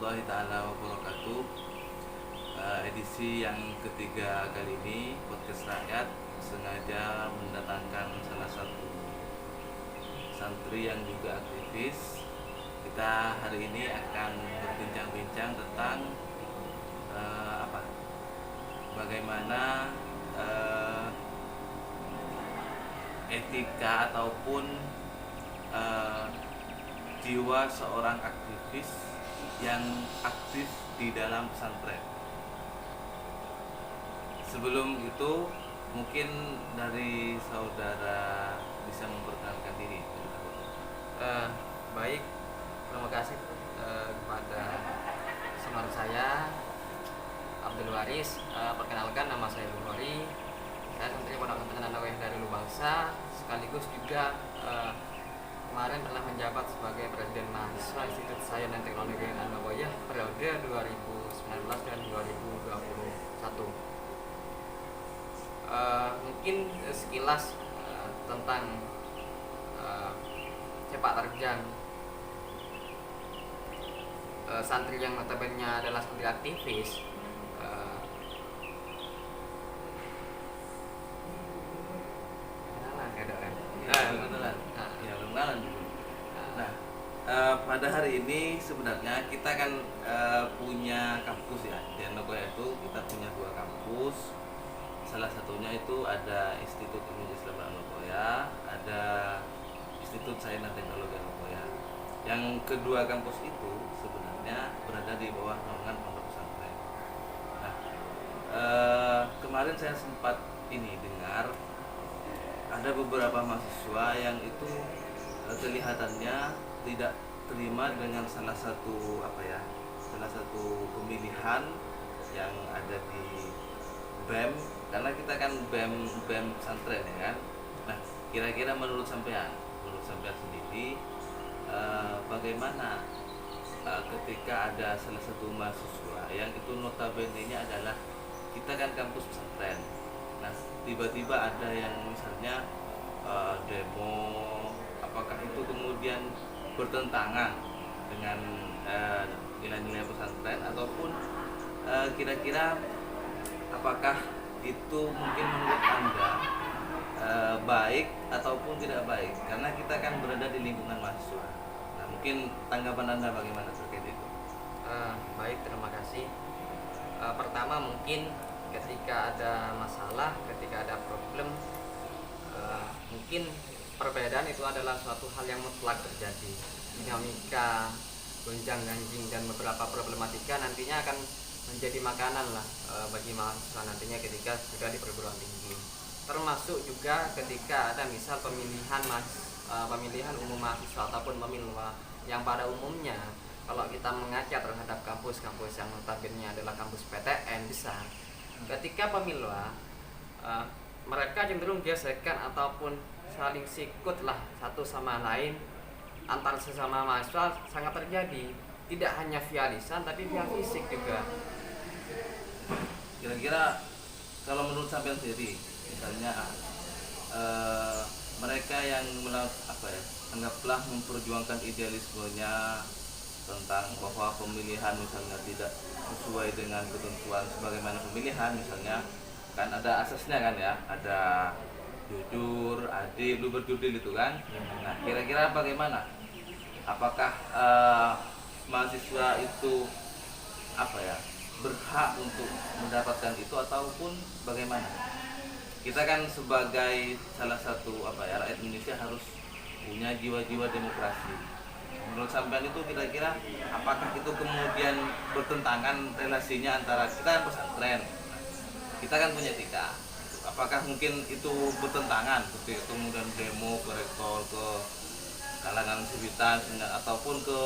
warahmatullahi taala wabarakatuh. Edisi yang ketiga kali ini podcast rakyat sengaja mendatangkan salah satu santri yang juga aktivis. Kita hari ini akan berbincang-bincang tentang bagaimana etika ataupun jiwa seorang aktivis yang aktif di dalam pesantren. Sebelum itu mungkin dari saudara bisa memperkenalkan diri. Baik, terima kasih kepada teman saya Abdul Waris. Perkenalkan, nama saya Abdul Waris. Saya santri Pondok Pesantren Naweh dari Lubangsa, sekaligus juga kemarin pernah menjabat sebagai Presiden Mahasiswa Institut Sains dan Teknologi An-Nawawi periode 2019 dan 2021. Mungkin sekilas tentang sepak terjang santri yang notabene adalah santri aktivis. Kenalan dulu. Nah, pada hari ini sebenarnya kita kan punya kampus ya. Di Nagoya itu kita punya dua kampus. Salah satunya itu ada Institut Ilmu Islam Nagoya, ada Institut Sains dan Teknologi Nagoya. Yang kedua kampus itu sebenarnya berada di bawah naungan pondok pesantren. Nah, kemarin saya sempat dengar ada beberapa mahasiswa yang itu kelihatannya tidak terima dengan salah satu pemilihan yang ada di BEM, karena kita kan BEM pesantren ya kan. Nah, kira-kira menurut sampean sendiri bagaimana ketika ada salah satu mahasiswa yang itu notabene-nya adalah kita kan kampus pesantren. Nah, tiba-tiba ada yang misalnya demo, apakah itu kemudian bertentangan dengan nilai-nilai pesantren, ataupun kira-kira apakah itu mungkin menurut Anda baik ataupun tidak baik, karena kita kan berada di lingkungan mahasiswa. Nah, mungkin tanggapan Anda bagaimana terkait itu? Baik, terima kasih. Pertama, mungkin ketika ada masalah, ketika ada problem, mungkin perbedaan itu adalah suatu hal yang mutlak terjadi. Dinamika, gonjang ganjing dan beberapa problematika nantinya akan menjadi makanan lah bagi mahasiswa nantinya ketika sudah di perguruan tinggi. Termasuk juga ketika ada misal pemilihan umum mahasiswa ataupun pemilwa yang pada umumnya kalau kita mengaca terhadap kampus-kampus yang notabene adalah kampus PTN besar, ketika pemilwa mereka cenderung gesekan ataupun saling sikut lah satu sama lain antar sesama mahasiswa sangat terjadi, tidak hanya via lisan tapi via fisik juga. Kira-kira kalau menurut sampean sendiri, misalnya mereka yang anggaplah memperjuangkan idealismenya tentang bahwa pemilihan misalnya tidak sesuai dengan ketentuan sebagaimana pemilihan, misalnya kan ada asasnya kan ya, ada jujur, adil, berjudil itu kan. Nah, kira-kira bagaimana? Apakah mahasiswa itu berhak untuk mendapatkan itu ataupun bagaimana? Kita kan sebagai salah satu rakyat Indonesia harus punya jiwa-jiwa demokrasi. Menurut sampean itu kira-kira apakah itu kemudian bertentangan relasinya antara kita kan pesantren, kita kan punya etika, apakah mungkin itu bertentangan seperti itu kemudian demo ke rektor, ke kalangan sivitas ataupun ke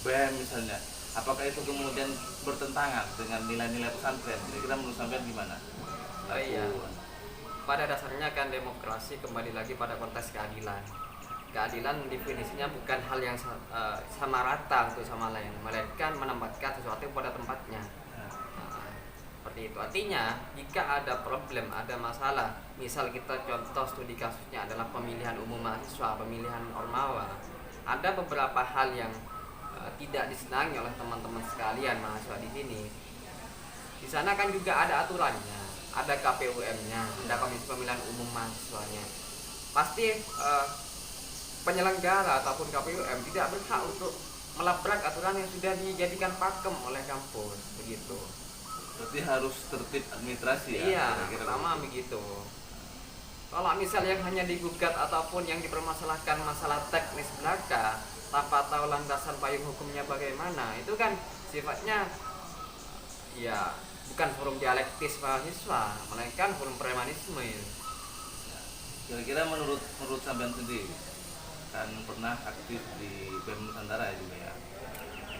BEM misalnya, apakah itu kemudian bertentangan dengan nilai-nilai pesantren? Kira-kira menurut sampean gimana? Iya. Pada dasarnya kan demokrasi kembali lagi pada konteks keadilan. Keadilan definisinya bukan hal yang sama rata untuk sama lain, melainkan menempatkan sesuatu pada tempatnya. Seperti itu. Artinya jika ada problem, ada masalah, misal kita contoh studi kasusnya adalah pemilihan umum mahasiswa, pemilihan ormawa, ada beberapa hal yang tidak disenangi oleh teman-teman sekalian mahasiswa di sini. Di sana kan juga ada aturannya, ada KPUM-nya, ada Komisi Pemilihan Umum Mahasiswanya. Pasti penyelenggara ataupun KPUM tidak berhak untuk melabrak aturan yang sudah dijadikan pakem oleh kampus, begitu. Berarti harus tertib administrasi ya. Iya, Kira-kira pertama begitu. Kalau misal yang hanya digugat ataupun yang dipermasalahkan masalah teknis belaka tanpa tahu landasan payung hukumnya bagaimana, itu kan sifatnya ya bukan forum dialektis mahasiswa, melainkan forum premanisme. Kira-kira menurut sampean sendiri kan pernah aktif di BEM Nusantara ya juga ya,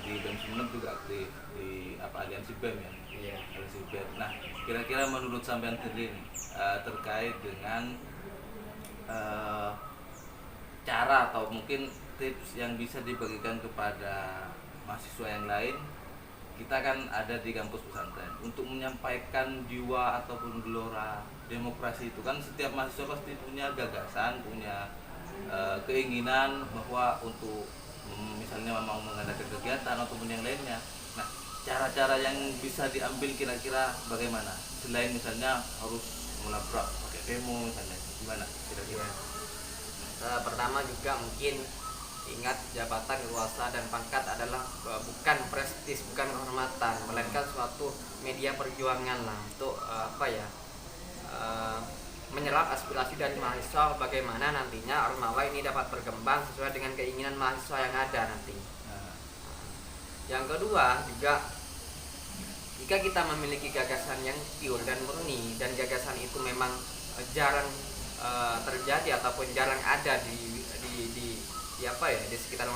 di BEM Sumeneb juga aktif di aliansi BEM ya. Iya. Aliansi BEM. Nah, kira-kira menurut sampean sendiri terkait dengan cara atau mungkin tips yang bisa dibagikan kepada mahasiswa yang lain. Kita kan ada di kampus pesantren untuk menyampaikan jiwa ataupun gelora demokrasi itu kan setiap mahasiswa pasti punya gagasan, punya keinginan bahwa untuk misalnya mau mengadakan kegiatan ataupun yang lainnya. Nah, cara-cara yang bisa diambil kira-kira bagaimana? Selain misalnya harus melabrak pakai demo misalnya, gimana kira-kira? Pertama juga mungkin ingat jabatan, kuasa dan pangkat adalah bukan prestis, bukan kehormatan, melainkan suatu media perjuangan lah untuk menyerap aspirasi dari mahasiswa bagaimana nantinya Ormawa ini dapat berkembang sesuai dengan keinginan mahasiswa yang ada nanti. Yang kedua juga, jika kita memiliki gagasan yang pure dan murni dan gagasan itu memang jarang terjadi ataupun jarang ada di sekitar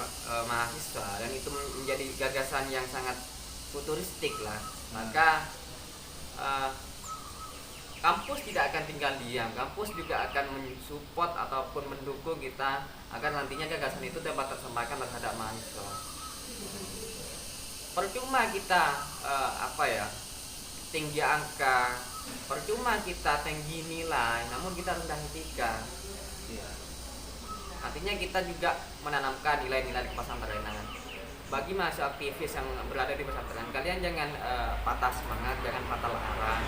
mahasiswa, dan itu menjadi gagasan yang sangat futuristik lah, maka kampus tidak akan tinggal diam. Kampus juga akan mensupport ataupun mendukung kita agar nantinya gagasan itu dapat tersampaikan terhadap mahasiswa. Percuma kita tinggi angka, percuma kita tinggi nilai, namun kita rendah etika. Artinya kita juga menanamkan nilai-nilai kepesantrenan. Bagi mahasiswa aktivis yang berada di pesantren, kalian jangan patah semangat, jangan patah arah.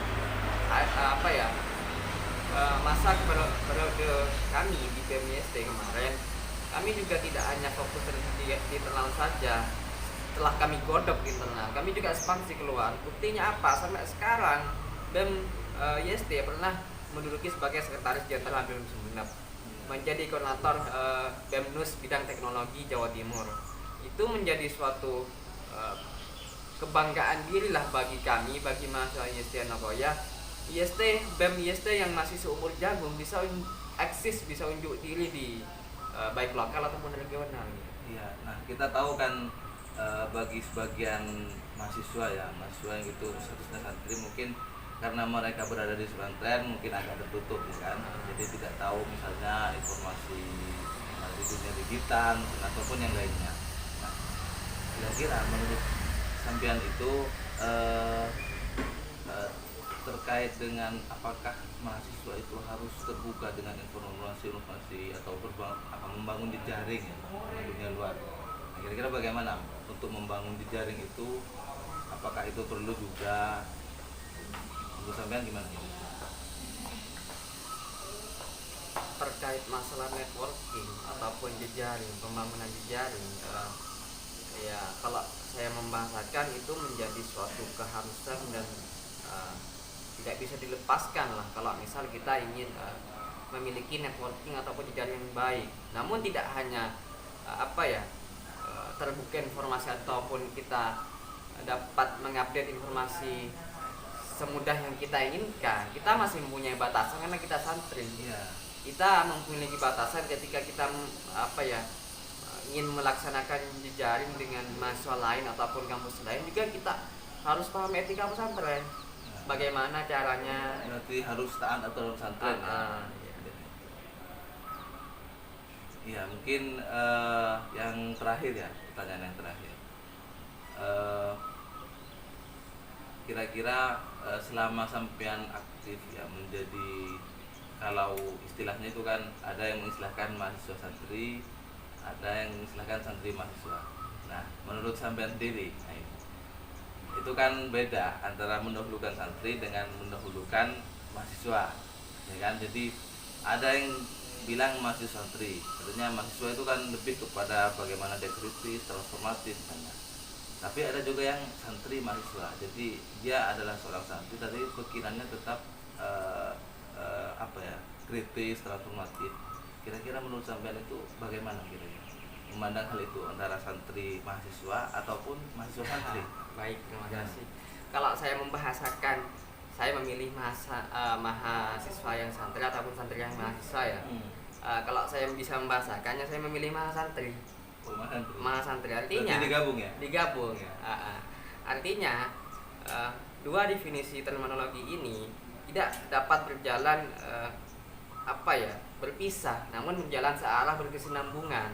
Masa periode kami di BMIST kemarin, kami juga tidak hanya fokus di internal saja. Setelah kami godok di internal, kami juga ekspansi keluar. Buktinya apa? Sampai sekarang BEM IST pernah menduduki sebagai sekretaris jenderal BEM Sumeneb, menjadi koordinator BEMNUS bidang teknologi Jawa Timur. Itu menjadi suatu kebanggaan diri lah bagi kami, bagi mahasiswa IST Nagoya. BEM IST yang masih seumur jagung bisa eksis, bisa unjuk diri di baik lokal ataupun regional. Iya, nah kita tahu kan bagi sebagian mahasiswa yang itu statusnya santri, mungkin karena mereka berada di pesantren mungkin agak tertutup kan, jadi tidak tahu misalnya informasi di dunia digital ataupun yang lainnya. Nah, kira-kira menurut sampean itu terkait dengan apakah mahasiswa itu harus terbuka dengan informasi atau membangun jejaring ya, dengan dunia luar. Nah, kira-kira bagaimana untuk membangun jejaring itu? Apakah itu perlu juga? Menurut sampean gimana? Terkait masalah networking ataupun jejaring, pembangunan jejaring, kalau saya membahasakan itu menjadi suatu keharusan dan tidak bisa dilepaskan lah kalau misal kita ingin memiliki networking ataupun jejaring yang baik. Namun tidak hanya terbuka informasi ataupun kita dapat mengupdate informasi semudah yang kita inginkan. Kita masih mempunyai batasan karena kita santri. Kita memiliki batasan ketika kita ingin melaksanakan jejaring dengan mahasiswa lain ataupun kampus lain, juga kita harus paham etika pesantren. Bagaimana caranya? Berarti harus taat aturan pesantren. Ya, mungkin yang terakhir ya, pertanyaan yang terakhir. Kira-kira selama sampean aktif ya menjadi, kalau istilahnya itu kan ada yang mengistilahkan mahasiswa santri, ada yang mengistilahkan santri mahasiswa. Nah, menurut sampean sendiri, nah itu kan beda antara mendahulukan santri dengan mendahulukan mahasiswa, ya kan? Jadi ada yang bilang mahasiswa santri, artinya mahasiswa itu kan lebih kepada bagaimana dia kritis, transformatif misalnya. Tapi ada juga yang santri mahasiswa, jadi dia adalah seorang santri tapi pikirannya tetap apa ya, kritis, transformatif. Kira-kira menurut sampean itu bagaimana kira-kira memandang hal itu antara santri mahasiswa ataupun mahasiswa santri? Baik, terima kasih. Kalau saya membahasakan, saya memilih mahasiswa yang santri ataupun santri yang mahasiswa ya. Kalau saya bisa membahasakannya, saya memilih mahasantri. Mahasantri artinya berarti digabung ya? Digabung. Ya. Artinya dua definisi terminologi ini tidak dapat berjalan berpisah, namun berjalan searah, berkesinambungan.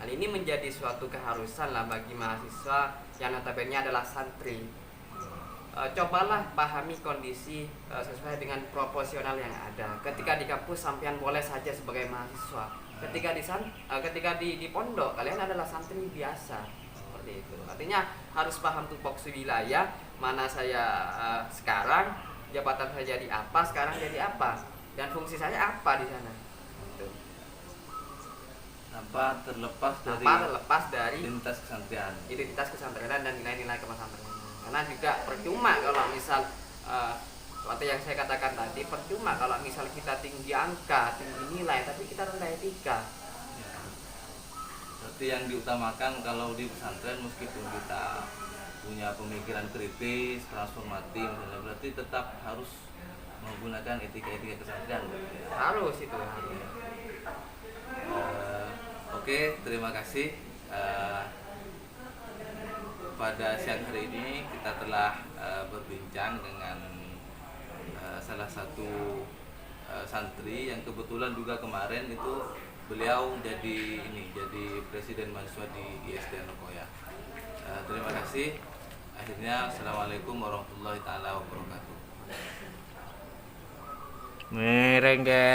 Hal ini menjadi suatu keharusan lah bagi mahasiswa yang notabene adalah santri. Cobalah pahami kondisi sesuai dengan proporsional yang ada. Ketika di kampus sampean boleh saja sebagai mahasiswa. Ketika di pondok kalian adalah santri biasa. Seperti itu. Artinya harus paham tupoksi wilayah, mana saya sekarang, jabatan saya jadi apa, sekarang jadi apa, dan fungsi saya apa di sana. Gitu. Tanpa terlepas dari identitas kesantrianan dan nilai-nilai kepesantrenan. Karena juga percuma kalau misal seperti yang saya katakan tadi, percuma kalau misal kita tinggi angka, tinggi nilai, tapi kita rendah etika. Ya. Berarti yang diutamakan kalau di pesantren meskipun kita punya pemikiran kritis, transformatif, berarti tetap harus menggunakan etika-etika kesantrian. Harus itu. Harus. Oke, terima kasih. Pada siang hari ini kita telah berbincang dengan salah satu santri yang kebetulan juga kemarin itu beliau jadi presiden mahasiswa di ISDN Loko-Ya. Terima kasih. Akhirnya assalamualaikum warahmatullahi taala wabarakatuh. Merengge.